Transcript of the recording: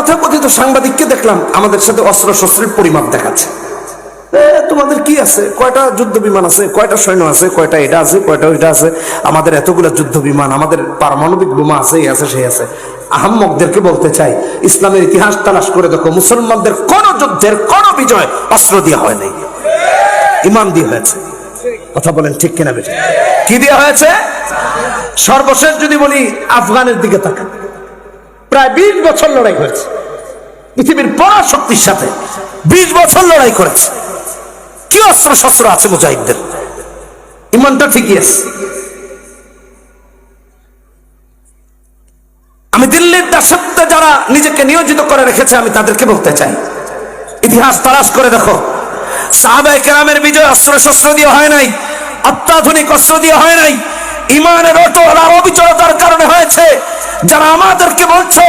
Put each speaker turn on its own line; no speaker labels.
তথাকথিত সাংবাদিককে দেখলাম আমাদের সাথে অস্ত্র শস্ত্রের পরিমাপ দেখাচ্ছে। তোমাদের কি আছে, কয়টা যুদ্ধ বিমান আছে, কয়টা সৈন্য আছে, কয়টা এটা আছে, কয়টা ওইটা আছে, আমাদের এতগুলো যুদ্ধ বিমান, আমাদের পারমাণবিক বোমা আছে, এই আছে সেই আছে। আহাম্মকদেরকে বলতে চাই, ইসলামের ইতিহাস তালাশ করে দেখো, মুসলমানদের কোন যুদ্ধের কোন বিজয় অস্ত্র দিয়ে হয় নাই, ইমান দিয়ে হয়েছে। কথা বলেন ঠিক কিনা বেশি? কি দিয়ে হয়েছে? সর্বশেষ যদি বলি আফগানের দিকে তাকান, প্রায় 20 বছর লড়াই হয়েছে পৃথিবীর বড় শক্তির সাথে, 20 বছর লড়াই করেছে। কি অস্ত্র শস্ত্র আছে মুজাহিদদের? ইমানটা ঠিকই আছে। আমি দিল্লির দাসত্বে যারা নিজেকে নিয়োজিত করে রেখেছে, আমি তাদেরকে বলতে চাই, ইতিহাস তালাশ করে দেখো, সাহাবায়ে কেরামের বিজয় অস্ত্র শস্ত্র দিয়ে হয় নাই, অত্যাধুনিক অস্ত্র দিয়ে হয় নাই, ইমানের অটল আর অবিচলতার কারণে হয়েছে। যারা আমাদেরকে বলছো